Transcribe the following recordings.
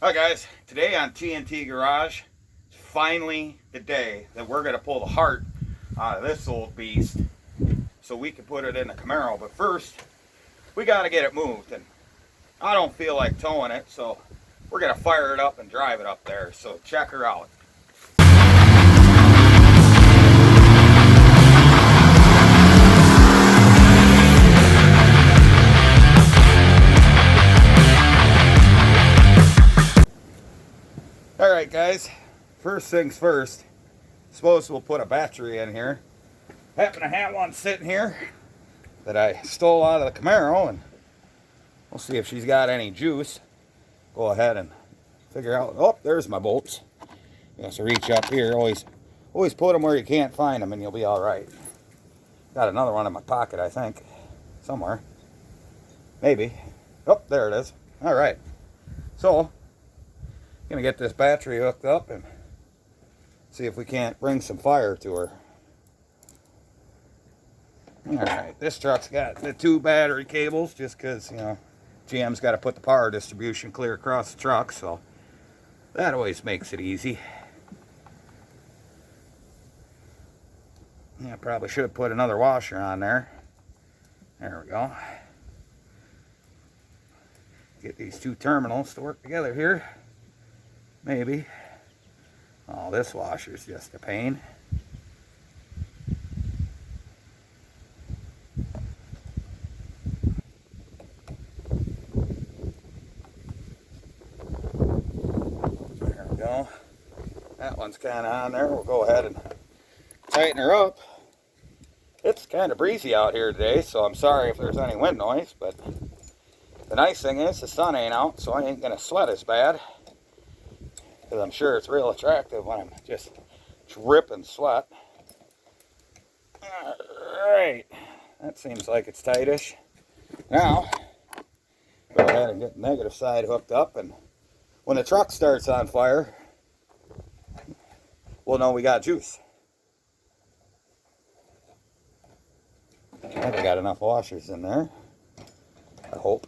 Hi guys, today on T.N.T Garage, it's finally the day that we're going to pull the heart out of this old beast so we can put it in the Camaro. But first, we got to get it moved, and I don't feel like towing it, so we're going to fire it up and drive it up there. So check her out. Alright guys, first things first, suppose we'll put a battery in here. Happen to have one sitting here that I stole out of the Camaro, and we'll see if she's got any juice. Go ahead and figure out, oh, there's my bolts. You have to reach up here, always put them where you can't find them and you'll be alright. Got another one in my pocket, I think, somewhere. Maybe. Oh, there it is. Alright, so gonna get this battery hooked up and see if we can't bring some fire to her. Alright, this truck's got the 2 battery cables just because, you know, GM's got to put the power distribution clear across the truck, so that always makes it easy. Yeah, probably should have put another washer on there. There we go. Get these 2 terminals to work together here. Maybe. Oh, this washer's just a pain. There we go. That one's kind of on there. We'll go ahead and tighten her up. It's kind of breezy out here today, so I'm sorry if there's any wind noise, but the nice thing is the sun ain't out, so I ain't going to sweat as bad. Because I'm sure it's real attractive when I'm just dripping sweat. Alright, that seems like it's tightish. Now, go ahead and get the negative side hooked up, and when the truck starts on fire, we'll know we got juice. I think I got enough washers in there, I hope.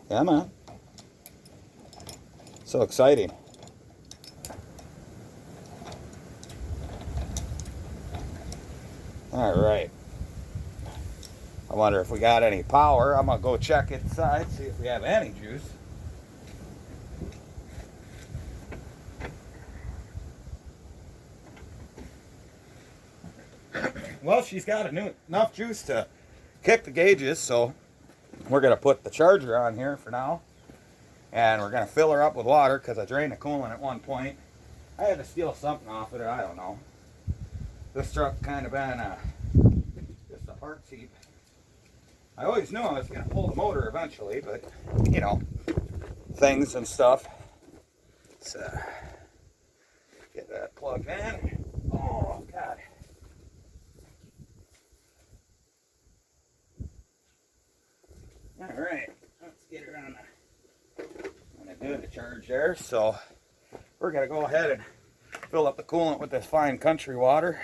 Come on. So exciting. Alright. I wonder if we got any power. I'm going to go check inside, see if we have any juice. Well, she's got enough juice to kick the gauges, so we're going to put the charger on here for now, and we're going to fill her up with water because I drained the coolant at one point. I had to steal something off of it, I don't know. This truck's kind of been just a parts heap. I always knew I was going to pull the motor eventually, but, you know, things and stuff. Let's get that plugged in. Oh, God. Alright, let's get her on the charge there. So we're going to go ahead and fill up the coolant with this fine country water.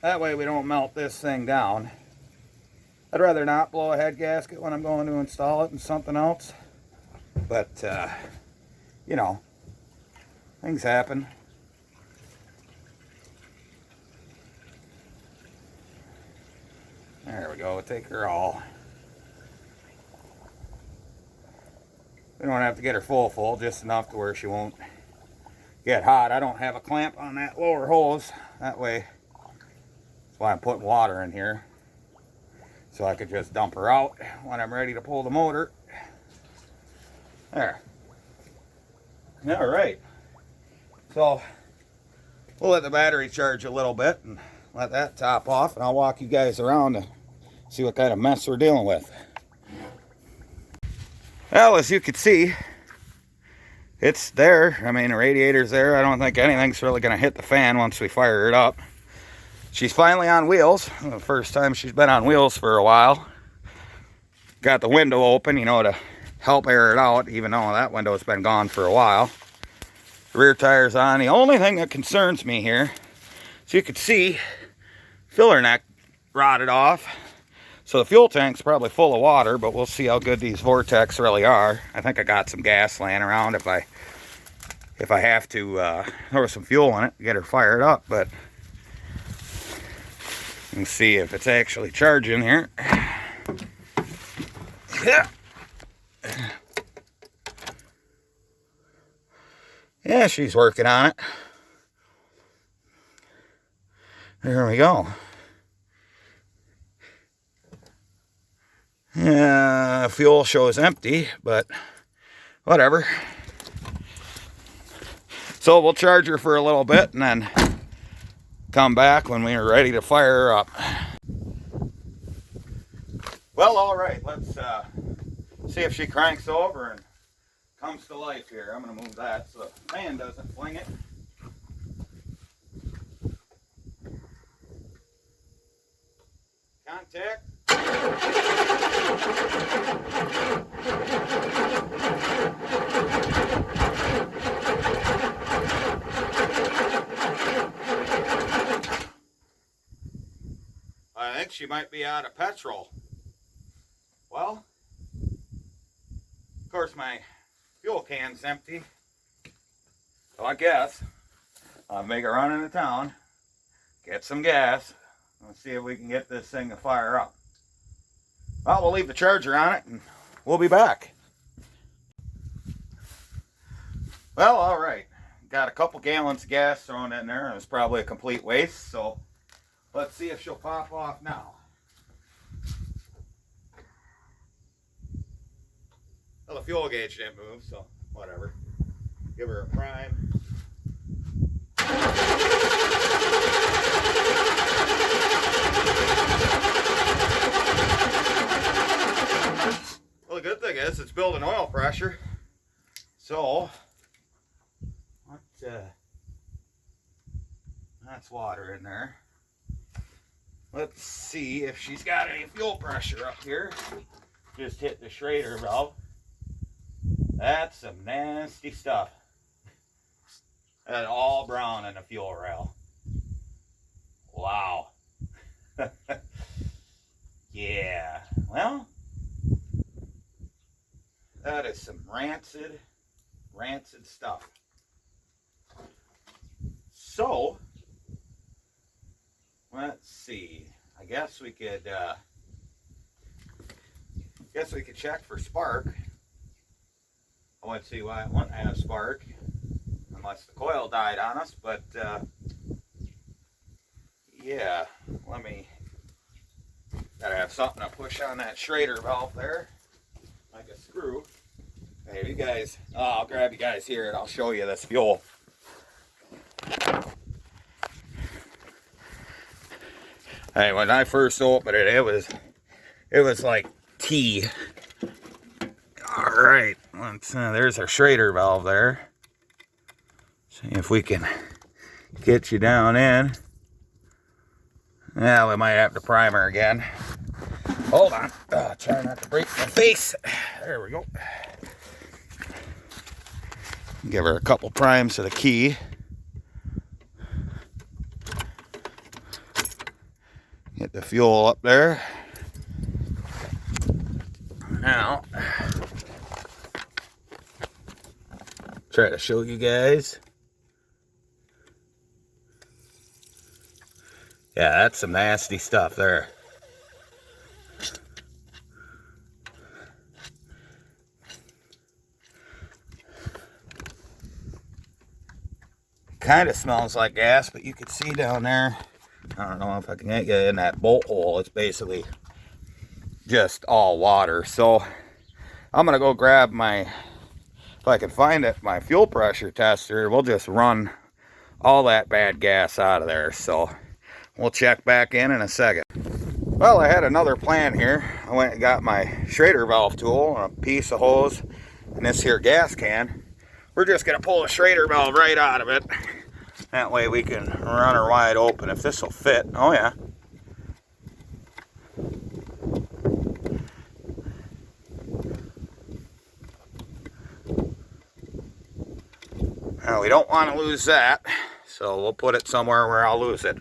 That way we don't melt this thing down. I'd rather not blow a head gasket when I'm going to install it in something else. But, you know, things happen. There we go, we'll take her all. We don't have to get her full, just enough to where she won't get hot. I don't have a clamp on that lower hose. That way, that's why I'm putting water in here. So I could just dump her out when I'm ready to pull the motor. There. Alright. So, we'll let the battery charge a little bit and let that top off, and I'll walk you guys around and see what kind of mess we're dealing with. Well, as you can see, it's there. I mean, the radiator's there. I don't think anything's really going to hit the fan once we fire it up. She's finally on wheels. The first time she's been on wheels for a while. Got the window open, you know, to help air it out, even though that window's been gone for a while. The rear tire's on. The only thing that concerns me here, as you can see, filler neck rotted off. So the fuel tank's probably full of water, but we'll see how good these Vortecs really are. I think I got some gas laying around if I have to throw some fuel in it, get her fired up, but you can see if it's actually charging here. Yeah. Yeah, she's working on it. There we go. Yeah, fuel shows empty, but whatever. So we'll charge her for a little bit and then come back when we are ready to fire her up. Well, all right, let's see if she cranks over and comes to life here. I'm going to move that so the fan doesn't fling it. Contact. I think she might be out of petrol. Well, of course my fuel can's empty. So I guess I'll make a run into town, get some gas. Let's see if we can get this thing to fire up. Well, we'll leave the charger on it and we'll be back. Well, all right. Got a couple gallons of gas thrown in there. It was probably a complete waste, so let's see if she'll pop off now. Well, the fuel gauge didn't move, so whatever. Give her a prime. Well, the good thing is it's building oil pressure. So, that's water in there. Let's see if she's got any fuel pressure up here. Just hit the Schrader valve. That's some nasty stuff. That's all brown in the fuel rail. Wow. Yeah. Well, that is some rancid stuff. So, let's see. I guess we could check for spark. I want to see why it wouldn't have spark unless the coil died on us, but yeah, gotta have something to push on that Schrader valve there, like a screw. Hey, you guys, I'll grab you guys here and I'll show you this fuel. Hey, when I first opened it, it was like tea. All right, there's our Schrader valve there. See if we can get you down in. Yeah, we might have to prime her again. Hold on. Try not to break my face. There we go. Give her a couple primes to the key. Get the fuel up there. Now, try to show you guys. Yeah, that's some nasty stuff there. Kind of smells like gas, but you can see down there, I don't know if I can get you in that bolt hole, it's basically just all water. So I'm gonna go grab my, if I can find it, my fuel pressure tester. We'll just run all that bad gas out of there. So we'll check back in a second. Well, I had another plan here. I went and got my Schrader valve tool, a piece of hose, and this here gas can. We're just gonna pull the Schrader valve right out of it. That way we can run her wide open if this will fit. Oh yeah. Now, we don't want to lose that, so we'll put it somewhere where I'll lose it.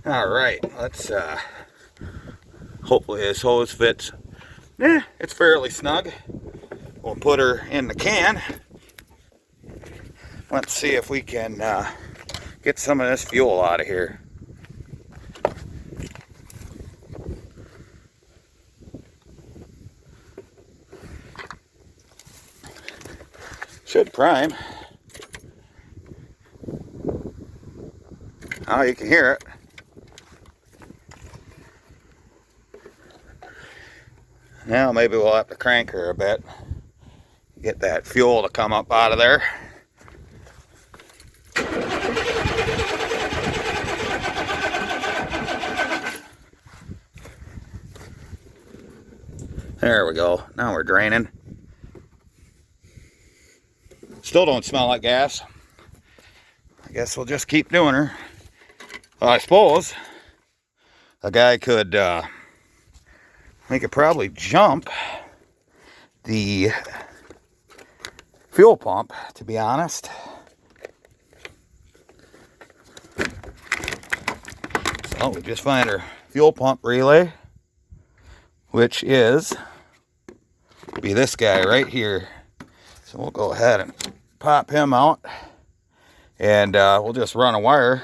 All right, let's, hopefully this hose fits. Yeah, it's fairly snug. We'll put her in the can. Let's see if we can get some of this fuel out of here. Should prime. Oh, you can hear it. Now maybe we'll have to crank her a bit. Get that fuel to come up out of there. There we go. Now we're draining. Still don't smell like gas. I guess we'll just keep doing her. Well, I suppose a guy could, we could probably jump the fuel pump, to be honest. So we just find our fuel pump relay, which is be this guy right here. So we'll go ahead and pop him out, and we'll just run a wire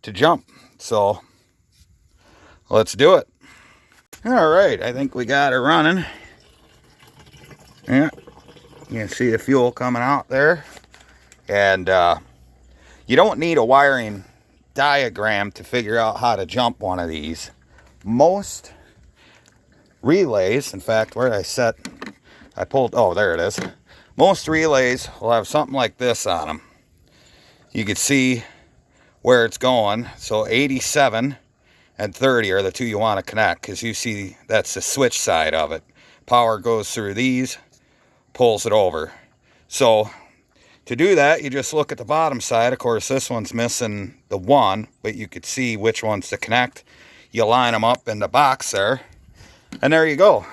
to jump. So let's do it. All right, I think we got her running. Yeah, you can see the fuel coming out there. And you don't need a wiring diagram to figure out how to jump one of these. Most relays, in fact, where did I set? I pulled, oh, there it is. Most relays will have something like this on them. You can see where it's going. So 87 and 30 are the two you want to connect, because you see that's the switch side of it. Power goes through these, pulls it over. So to do that, you just look at the bottom side. Of course, this one's missing the 1, but you could see which ones to connect. You line them up in the box there, and there you go.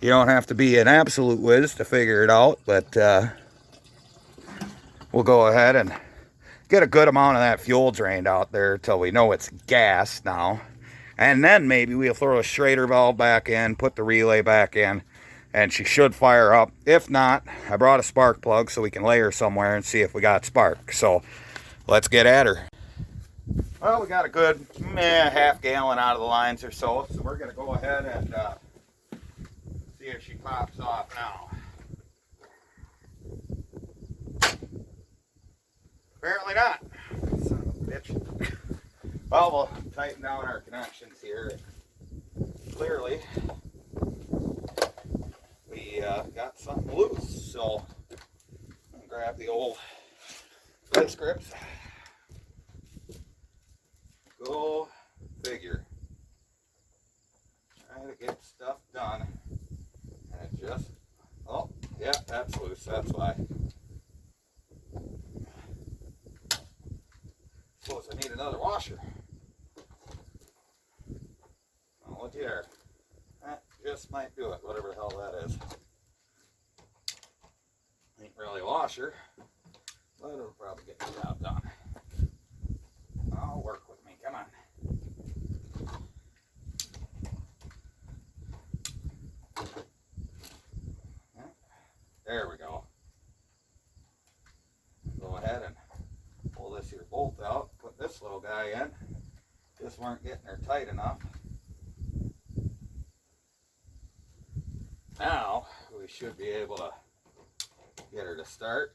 You don't have to be an absolute whiz to figure it out, but we'll go ahead and get a good amount of that fuel drained out there till we know it's gas now. And then maybe we'll throw a Schrader valve back in, put the relay back in, and she should fire up. If not, I brought a spark plug so we can lay her somewhere and see if we got spark. So let's get at her. Well, we got a good half gallon out of the lines or so, so we're going to go ahead and see if she pops off now. Apparently not. Son of a bitch. Well, we'll tighten down our connections here. Clearly, we got something loose, so I'll grab the old vice grips. Go figure. Trying to get stuff done. And it just, oh, yeah, that's loose, that's why. Suppose I need another washer. Oh, look here. That just might do it, whatever the hell that is. Ain't really a washer, but it'll probably get the job done. Oh, work with me, come on. There we go. Go ahead and pull this here bolt out, put this little guy in. Just weren't getting her tight enough. Now we should be able to get her to start.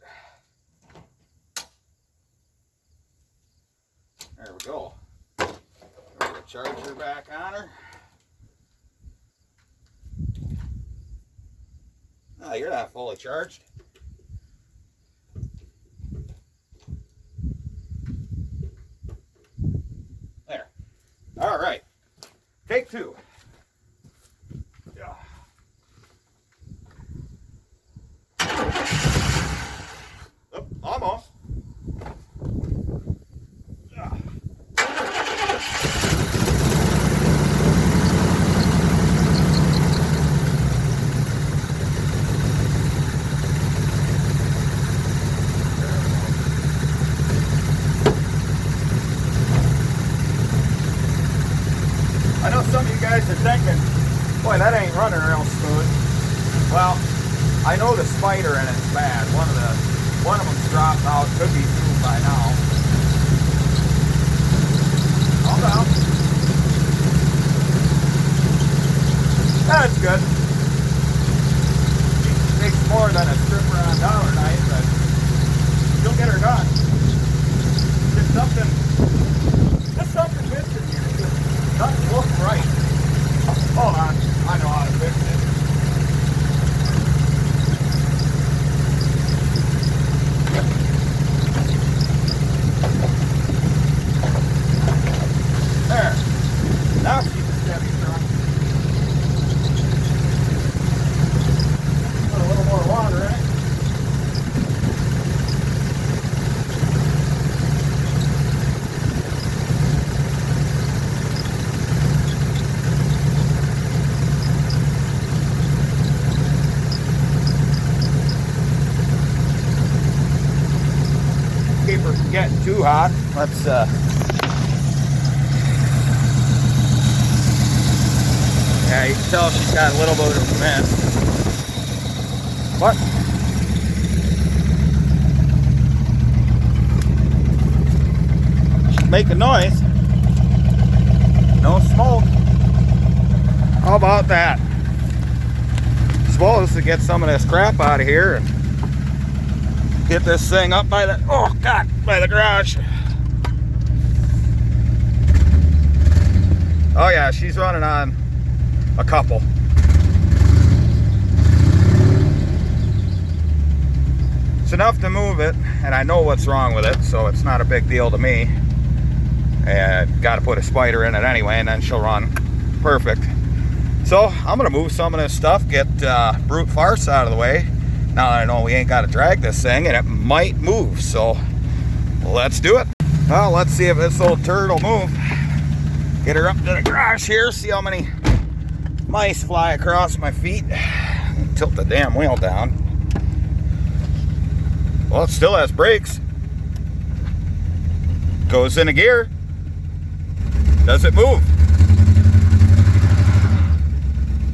There we go. Put the charger back on her. No, you're not fully charged. There. All right. Take 2. Yeah. Oh, almost. thinking, boy, that ain't running real smooth. Well, I know the spider in it's bad. One of them's dropped out. Could be through by now. Hold on. That's good. It takes more than a stripper on dollar night, but she'll get her done. There's something missing here. It doesn't look right. Hold on. I know how to fix it. There. Now she's a Chevy truck. Put a little more water in it. Keep her from getting too hot. Let's yeah, you can tell she's got a little bit of a mess. What? She's making noise. No smoke. How about that? Supposed to get some of this crap out of here and get this thing up by the, oh God, by the garage. Oh yeah, she's running on a couple. It's enough to move it, and I know what's wrong with it, so it's not a big deal to me. And got to put a spider in it anyway, and then she'll run perfect. So I'm gonna move some of this stuff, get brute farce out of the way. Now that I know we ain't got to drag this thing, and it might move, so let's do it. Well, let's see if this old turd will move. Get her up to the garage here, see how many mice fly across my feet. Tilt the damn wheel down. Well, it still has brakes. Goes into gear. Does it move?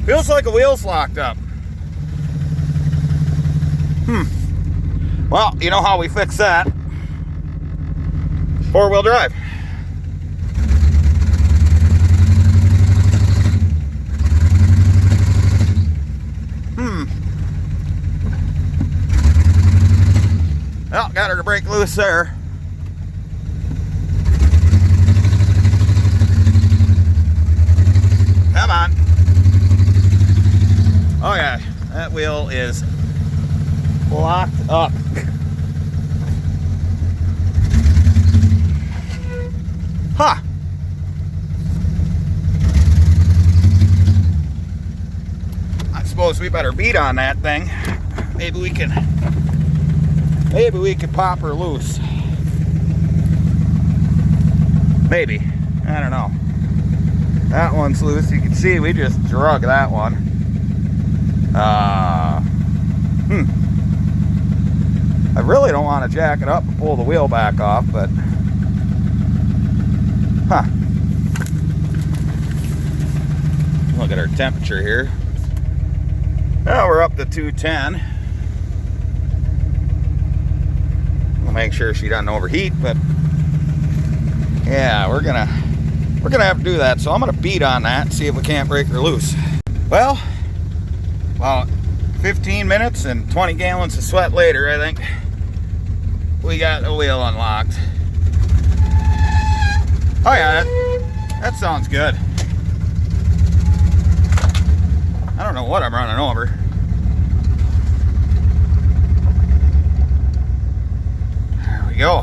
Feels like a wheel's locked up. Well, you know how we fix that. 4-wheel drive. Well, got her to break loose there. Come on. Oh yeah, that wheel is locked up. Huh. I suppose we better beat on that thing. Maybe we can pop her loose. Maybe. I don't know. That one's loose. You can see we just drug that one. I really don't want to jack it up and pull the wheel back off, but look at our temperature here. Now we're up to 210. We'll make sure she doesn't overheat, but yeah, we're gonna have to do that. So I'm gonna beat on that and see if we can't break her loose. Well, about 15 minutes and 20 gallons of sweat later, I think we got the wheel unlocked. Oh yeah, that sounds good. I don't know what I'm running over. There we go.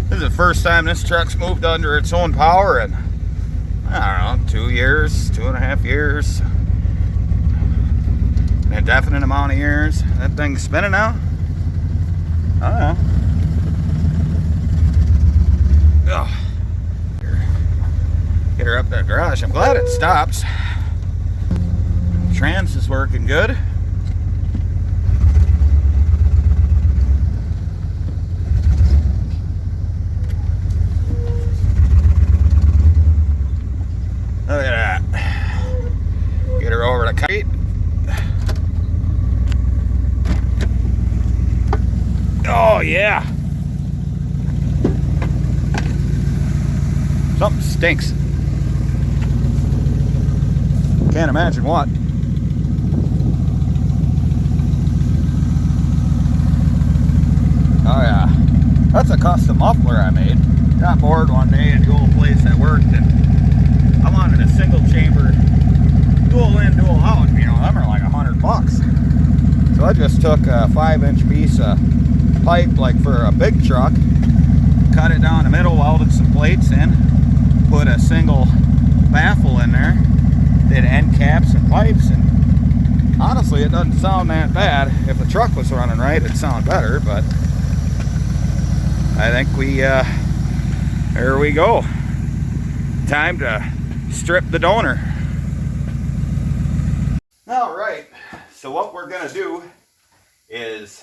This is the first time this truck's moved under its own power in, I don't know, 2 years, 2.5 years. An indefinite amount of years. That thing's spinning now? I don't know. Ugh. Get her up that garage. I'm glad it stops. Trans is working good. Look at that. Oh yeah. Something stinks. Can't imagine what. Oh yeah. That's a custom muffler I made. Got bored one day at the old place I worked and I wanted a single chamber dual in, dual out. You know, them are like $100. So I just took a 5-inch piece of pipe like for a big truck, cut it down the middle, welded some plates in, put a single baffle in there, did end caps and pipes, and honestly it doesn't sound that bad. If the truck was running right it'd sound better, but I think there we go. Time to strip the donor. Alright, so what we're gonna do is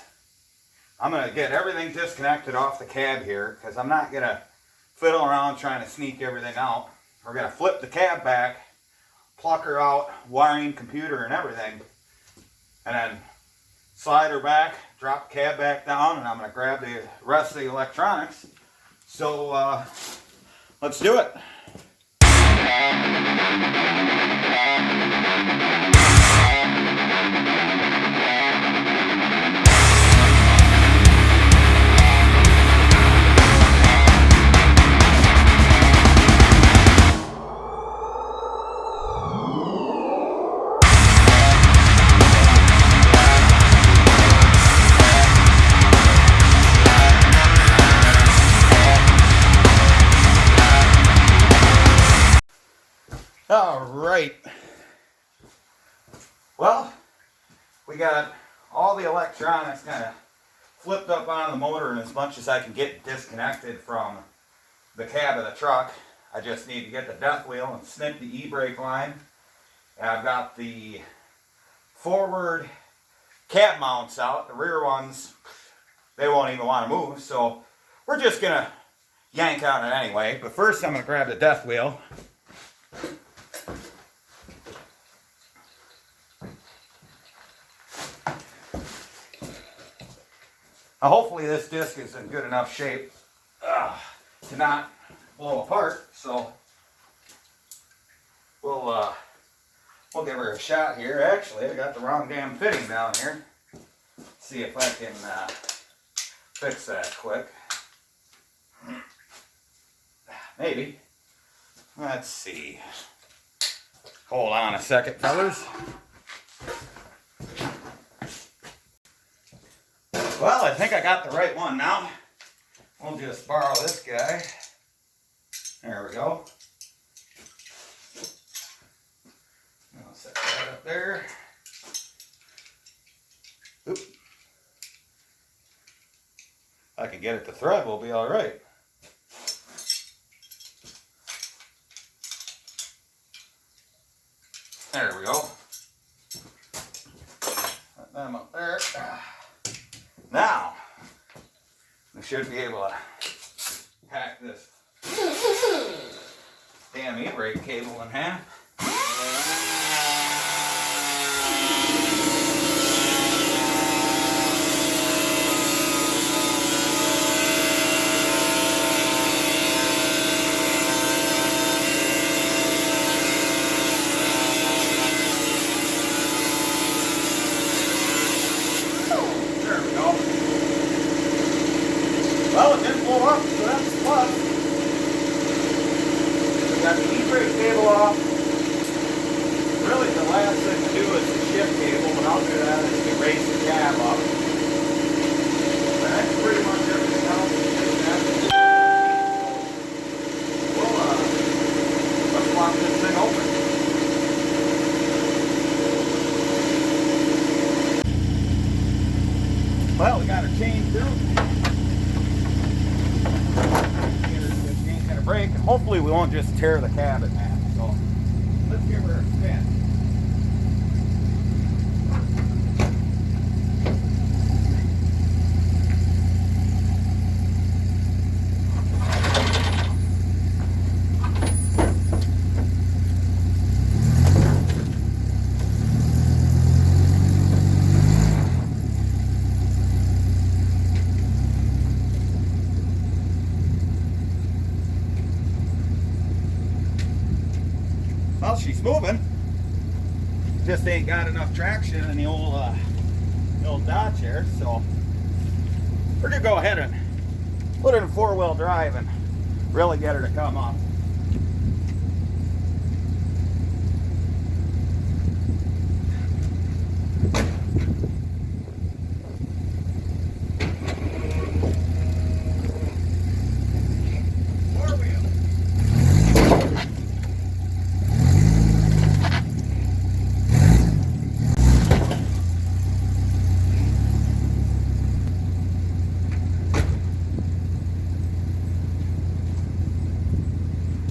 I'm gonna get everything disconnected off the cab here because I'm not gonna fiddle around trying to sneak everything out. We're gonna flip the cab back, pluck her out, wiring, computer and everything, and then slide her back, drop the cab back down, and I'm gonna grab the rest of the electronics. So let's do it. All right. Well, we got all the electronics kind of flipped up on the motor, and as much as I can get disconnected from the cab of the truck, I just need to get the death wheel and snip the e-brake line. And I've got the forward cab mounts out. The rear ones, they won't even want to move, so we're just gonna yank on it anyway. But first I'm gonna grab the death wheel. Now hopefully this disc is in good enough shape to not blow apart, so we'll give her a shot here. Actually, I got the wrong damn fitting down here. Let's see if I can fix that quick. Maybe. Let's see. Hold on a second, fellas. Well, I think I got the right one now. We'll just borrow this guy. There we go. I'll set that up there. Oop. If I can get it to thread, we'll be all right. There we go. Put them up there. Now, we should be able to hack this damn e-brake cable in half. Well, it didn't blow up, so that's a plus. We got the e-brake cable off. Really, the last thing to do is the shift cable, but I'll do that as we raise the cab up. But that's pretty much everything else. Well, let's lock this thing open. Well, we got our chain through. Brake, and hopefully we won't just tear the cab in half. So let's give her a spin. she's moving. Just ain't got enough traction in the old Dodge here, so we're gonna go ahead and put it in 4-wheel drive and really get her to come up.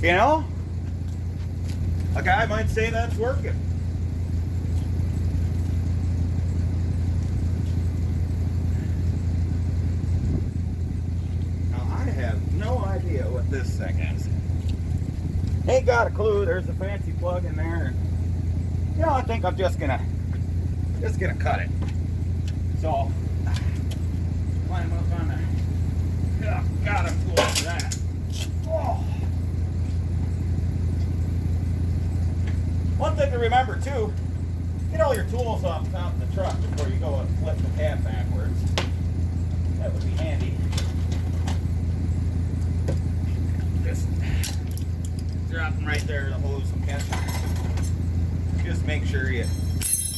You know, a guy might say that's working. Now, I have no idea what this thing is. Ain't got a clue. There's a fancy plug in there. You know, I think I'm just gonna cut it. So, climb up on the. Oh, God, I'm cool for that. Oh. One thing to remember too, get all your tools off top of the truck before you go and flip the cab backwards. That would be handy. Just drop them right there, the hose and catch them. Just make sure you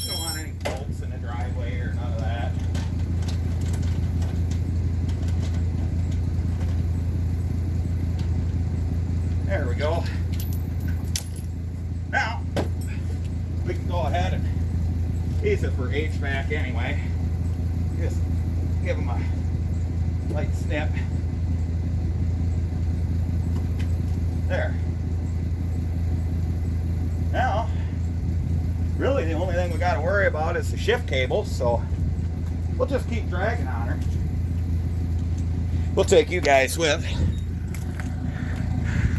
don't want any bolts in the driveway or none of that. There we go. Now, we can go ahead and use it for HVAC anyway. Just give them a light snip. There. Now, really the only thing we got to worry about is the shift cables, so we'll just keep dragging on her. We'll take you guys with.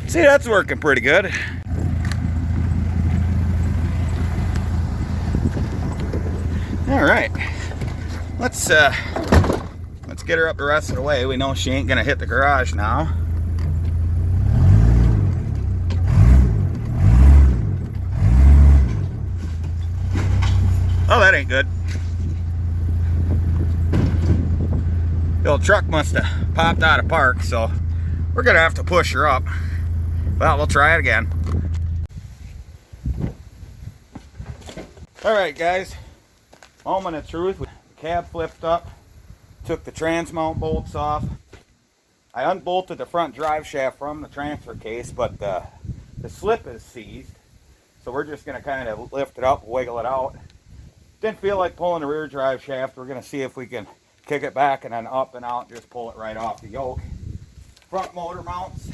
See, that's working pretty good. All right, let's get her up the rest of the way. We know she ain't gonna hit the garage now. Oh, that ain't good. The old truck must have popped out of park, so we're gonna have to push her up. Well, we'll try it again. All right, guys. Moment of truth. The cab flipped up, took the trans mount bolts off. I unbolted the front drive shaft from the transfer case, but the slip is seized. So we're just going to kind of lift it up, wiggle it out. Didn't feel like pulling the rear drive shaft. We're going to see if we can kick it back and then up and out and just pull it right off the yoke. Front motor mounts,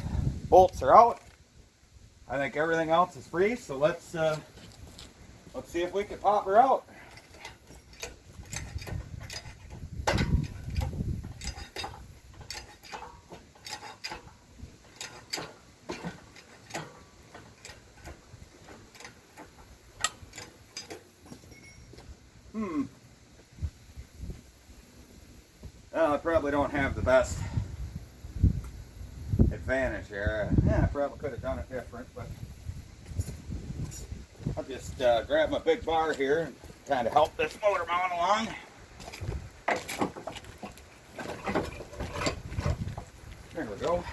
bolts are out. I think everything else is free, so let's see if we can pop her out. Well, I probably don't have the best advantage here. Yeah, I probably could have done it different, but I'll just grab my big bar here and kind of help this motor mount along. There we go.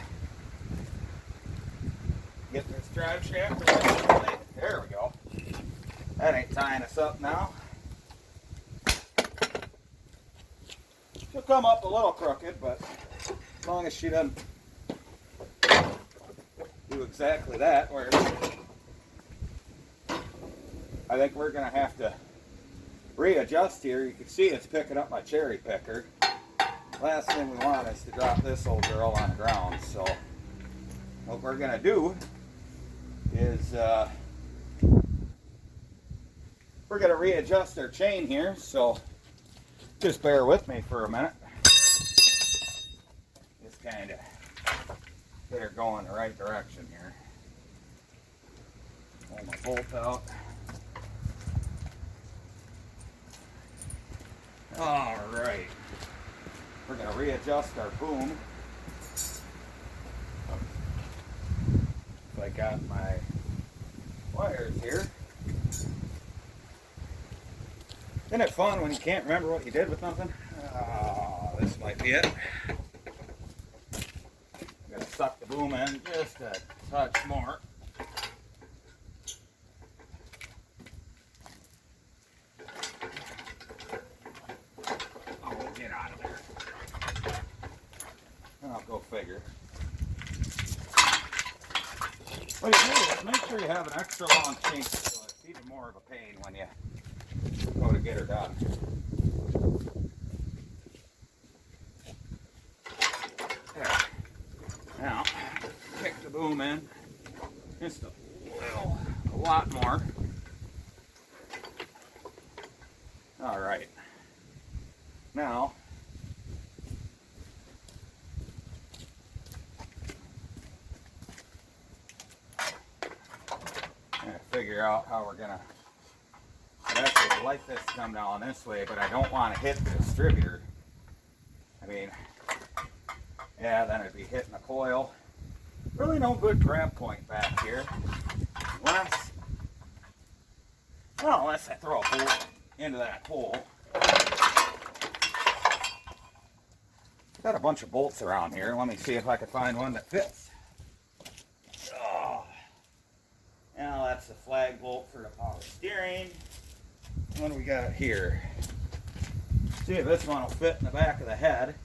Get this drive shaft. There we go. That ain't tying us up now. She'll come up a little crooked, but as long as she doesn't do exactly that, where I think we're going to have to readjust here. You can see it's picking up my cherry picker. Last thing we want is to drop this old girl on the ground. So what we're going to do is we're going to readjust our chain here. So just bear with me for a minute. Just kind of get her going the right direction here. Pull my bolt out. All right. We're going to readjust our boom. I got my wires here. Isn't it fun when you can't remember what you did with nothing? Oh, this might be it. I'm gonna suck the boom in just a touch more. Oh, get out of there. I'll go figure. What you do is make sure you have an extra long chain so it's even more of a pain when you go to get her done. There. Now, kick the boom in just a lot more. All right. Now, figure out how we're gonna actually like this to come down this way, but I don't want to hit the distributor. I mean, yeah, then it'd be hitting the coil. Really no good grab point back here. Unless I throw a bolt into that hole. Got a bunch of bolts around here. Let me see if I can find one that fits. Oh. Now that's the flag bolt for the power steering. What do we got here? See if this one will fit in the back of the head.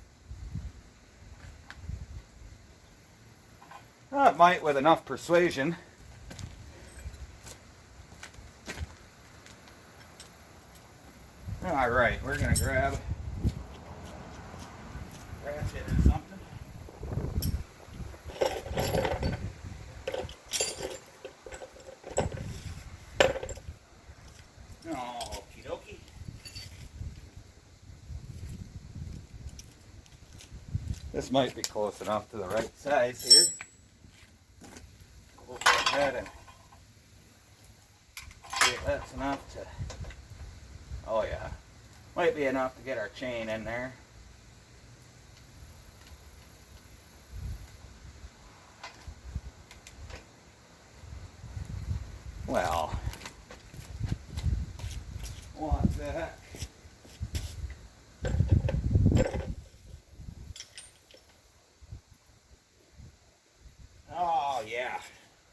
Well, it might with enough persuasion. All right, we're gonna grab ratchet or something. Okie dokie. This might be close enough to the right size here. Go ahead and see if that's enough to. Oh yeah, might be enough to get our chain in there. Well, what the heck? Oh yeah,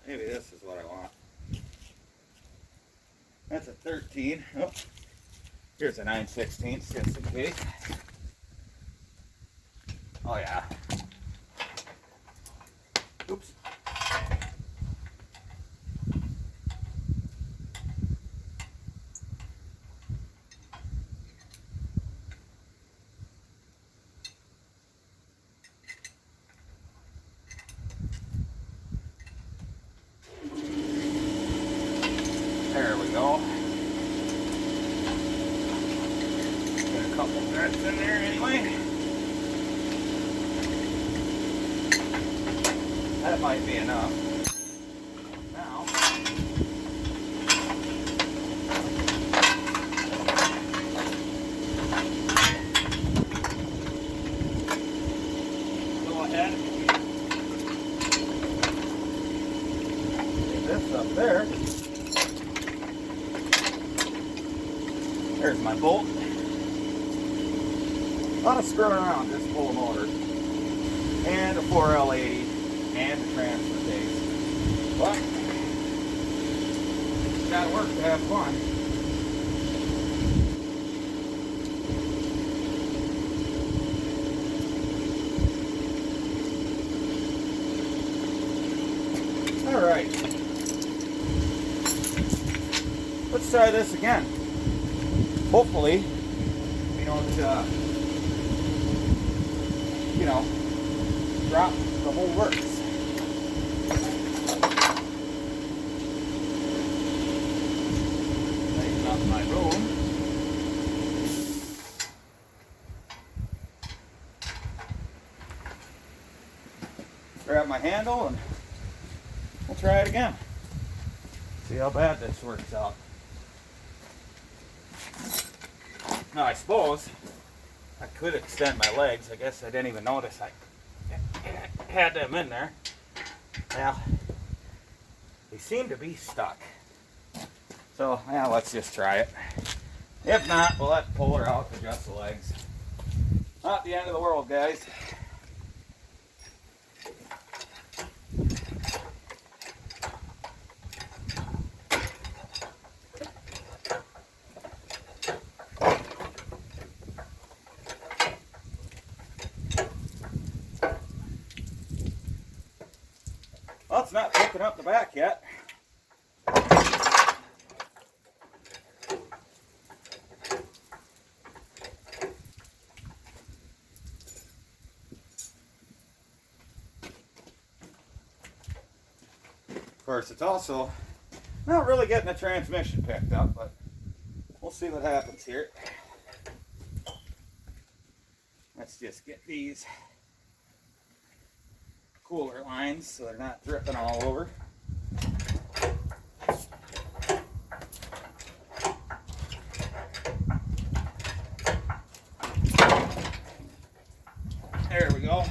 maybe this is what I want. That's a 13. Oh, here's a 9/16 just in case. Oh yeah. Oops. There we go. Got a couple threads in there anyway. That might be enough. Now, go ahead. Get this up there. There's my bolt. A lot of screwing around this whole motor. And a 4L80 and a transfer case. But it's gotta work to have fun. Alright. Let's try this again. Hopefully, we don't, drop the whole works. Tighten up my boom. Grab my handle and we'll try it again. See how bad this works out. Now I suppose I could extend my legs. I guess I didn't even notice I had them in there. Well, they seem to be stuck. So, yeah, let's just try it. If not, we'll have to pull her out, adjust the legs. Not the end of the world, guys. Well, it's not picking up the back yet. Of course, it's also not really getting the transmission picked up, but we'll see what happens here. Let's just get these cooler lines so they're not dripping all over. There we go.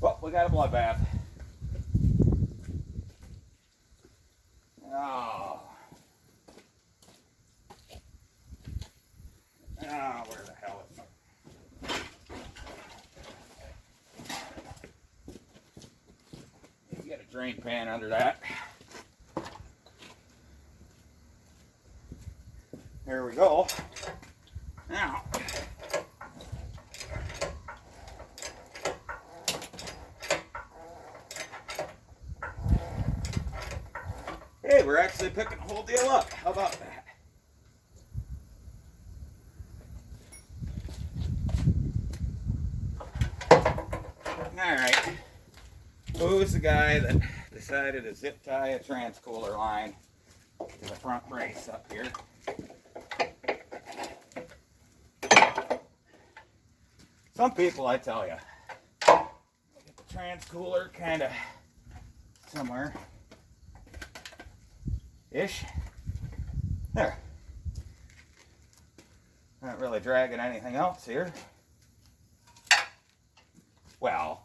Oh, we got a bloodbath. Oh. Oh, where the hell is it? You get a drain pan under that. There we go. Now, hey, we're actually picking the whole deal up. How about that? Alright. Who's the guy that decided to zip tie a transcooler line to the front brace up here? Some people, I tell you, get the transcooler kind of somewhere. Ish. There. Not really dragging anything else here. Well.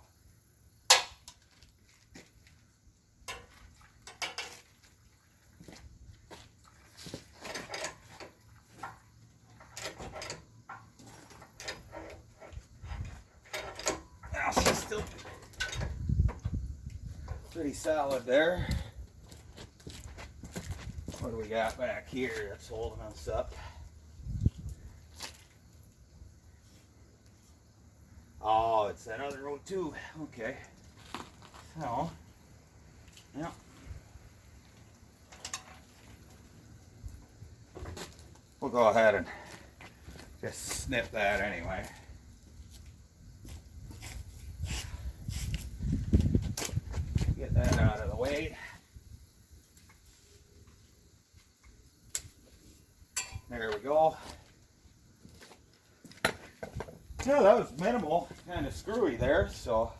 Now she's still pretty solid there. What do we got back here that's holding us up? Oh, it's that other road too. Okay. So, yeah. We'll go ahead and just snip that anyway. Get that out of the way. There we go. Yeah, that was minimal, kind of screwy there, so.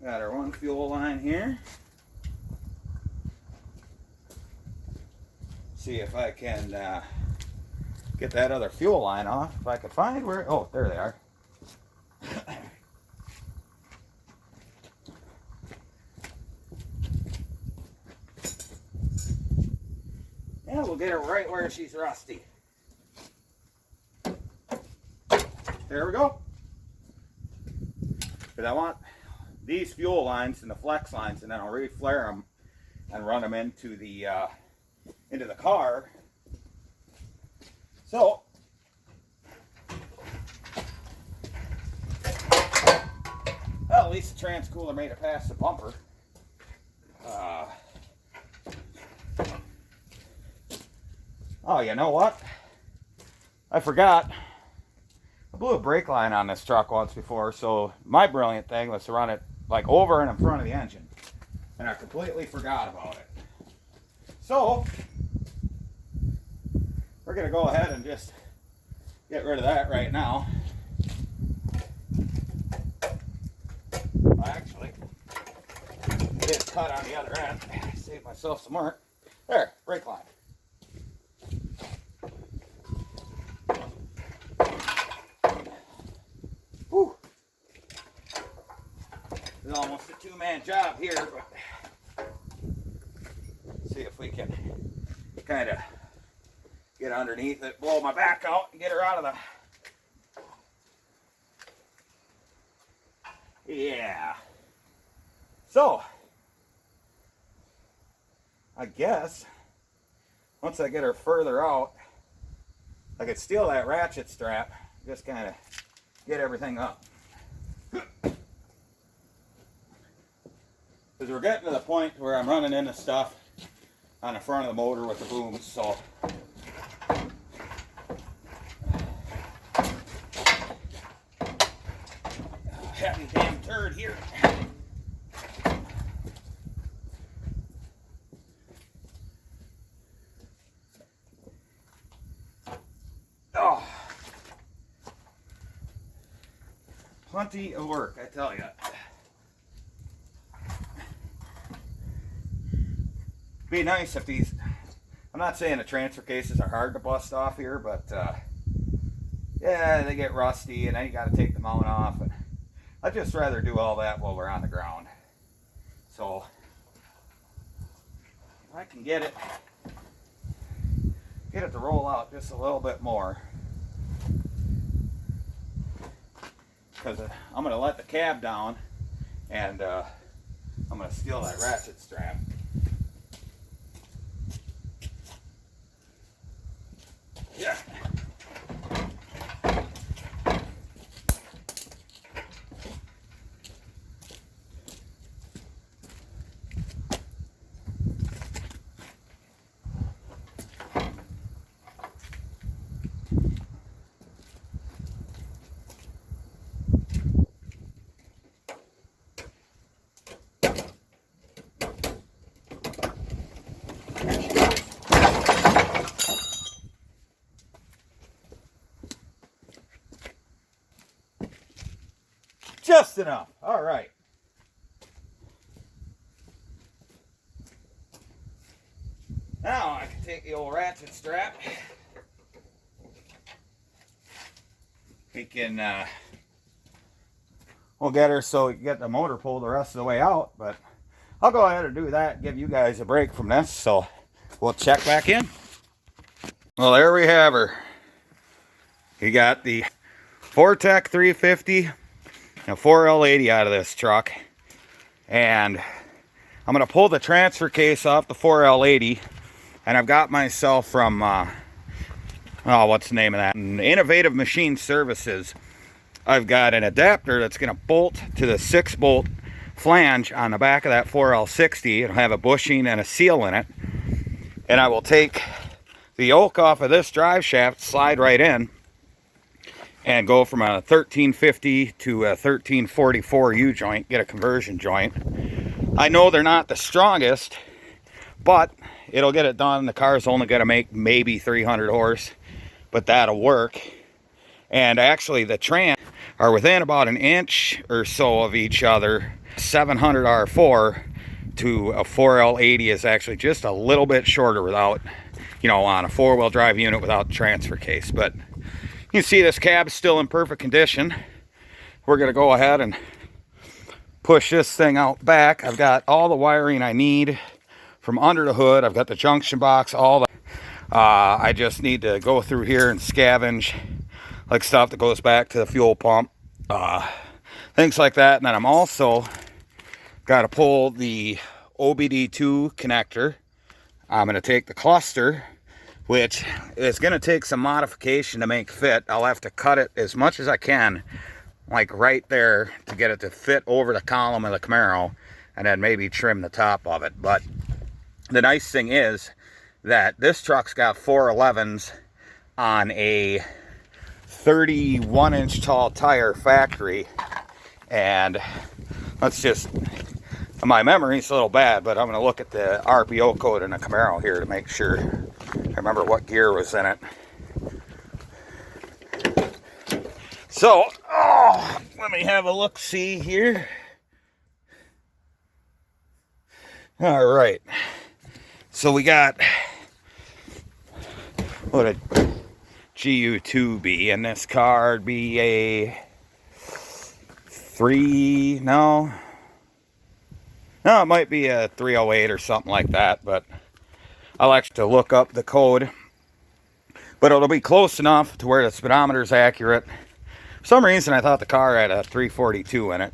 Got our one fuel line here. See if I can get that other fuel line off. If I could find where, oh, there they are. Yeah, we'll get her right where she's rusty. There we go. Because I want these fuel lines and the flex lines, and then I'll re-flare them and run them into the car. So, well, at least the transcooler made it past the bumper. Oh, you know what? I forgot. I blew a brake line on this truck once before, so my brilliant thing was to run it like over and in front of the engine. And I completely forgot about it. So, we're going to go ahead and just get rid of that right now. Well, actually, get it cut on the other end. Save myself some work. There, brake line. Whew. two-man job here, but see if we can kind of get underneath it, blow my back out, and get her out of the... Yeah. So, I guess, once I get her further out, I could steal that ratchet strap, just kind of get everything up. Because we're getting to the point where I'm running into stuff on the front of the motor with the booms, so... Heavy damn turd here. Oh. Plenty of work, I tell you. Be nice if these, I'm not saying the transfer cases are hard to bust off here, but yeah, they get rusty and then you got to take the mount off. And I'd just rather do all that while we're on the ground. So if I can get it to roll out just a little bit more, because I'm going to let the cab down and I'm going to steal that ratchet strap. Yeah. Just enough. All right. Now I can take the old ratchet strap. We can, we'll get her so we can get the motor pulled the rest of the way out, but I'll go ahead and do that and give you guys a break from this, so we'll check back in. Well, there we have her. You got the Vortec 350. A 4L80 out of this truck, and I'm going to pull the transfer case off the 4L80, and I've got myself from what's the name of that, Innovative Machine Services. I've got an adapter that's going to bolt to the 6-bolt flange on the back of that 4L60. It'll have a bushing and a seal in it, and I will take the yoke off of this drive shaft, slide right in, and go from a 1350 to a 1344 U-joint, get a conversion joint. I know they're not the strongest, but it'll get it done. The car's only going to make maybe 300 horse, but that'll work. And actually the trans are within about an inch or so of each other. 700 R4 to a 4L80 is actually just a little bit shorter without, you know, on a 4-wheel drive unit without the transfer case. But you can see this cab's still in perfect condition. We're going to go ahead and push this thing out back. I've got all the wiring I need from under the hood. I've got the junction box, all the... I just need to go through here and scavenge like stuff that goes back to the fuel pump. Things like that. And then I'm also got to pull the OBD2 connector. I'm going to take the cluster, which is going to take some modification to make fit. I'll have to cut it as much as I can, like right there, to get it to fit over the column of the Camaro, and then maybe trim the top of it. But the nice thing is that this truck's got 411s on a 31-inch tall tire factory, and let's just... My memory's a little bad, but I'm going to look at the RPO code in the Camaro here to make sure I remember what gear was in it. So, let me have a look-see here. All right. So we got, what a GU2 be in this car? It'd be a 3, no, Now it might be a 308 or something like that, but I like to look up the code. But it'll be close enough to where the speedometer is accurate. For some reason I thought the car had a 342 in it,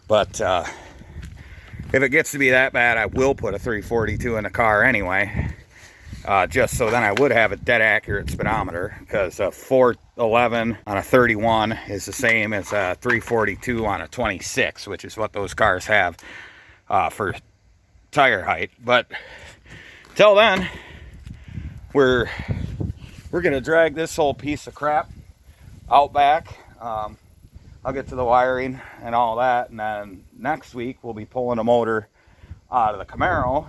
but if it gets to be that bad, I will put a 342 in the car anyway, just so then I would have a dead accurate speedometer, because a 411 on a 31 is the same as a 342 on a 26, which is what those cars have for tire height. But till then, we're gonna drag this whole piece of crap out back. I'll get to the wiring and all that, and then next week we'll be pulling a motor out of the Camaro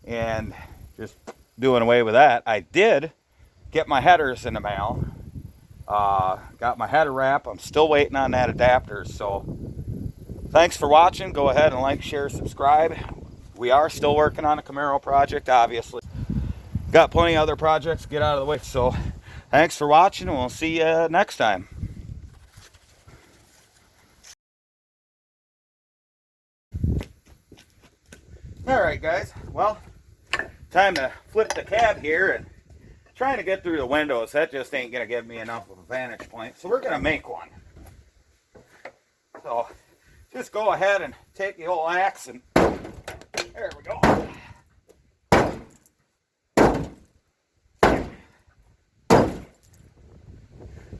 and just doing away with that. I did get my headers in the mail. Got my header wrap. I'm still waiting on that adapter. So thanks for watching. Go ahead and like, share, subscribe. We are still working on a Camaro project, obviously. Got plenty of other projects to get out of the way. So thanks for watching, and we'll see you next time. Alright guys, well, time to flip the cab here, and trying to get through the windows, that just ain't going to give me enough of a vantage point, so we're going to make one. So, just go ahead and take the old axe, and there we go.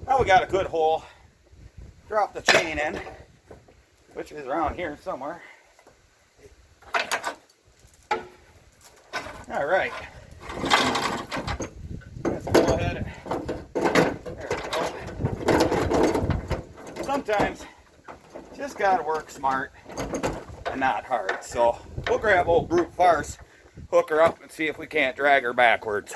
Now we got a good hole. Drop the chain in, which is around here somewhere. All right. Let's go ahead. There we go. Sometimes just gotta work smart and not hard. So we'll grab old brute farce, hook her up, and see if we can't drag her backwards.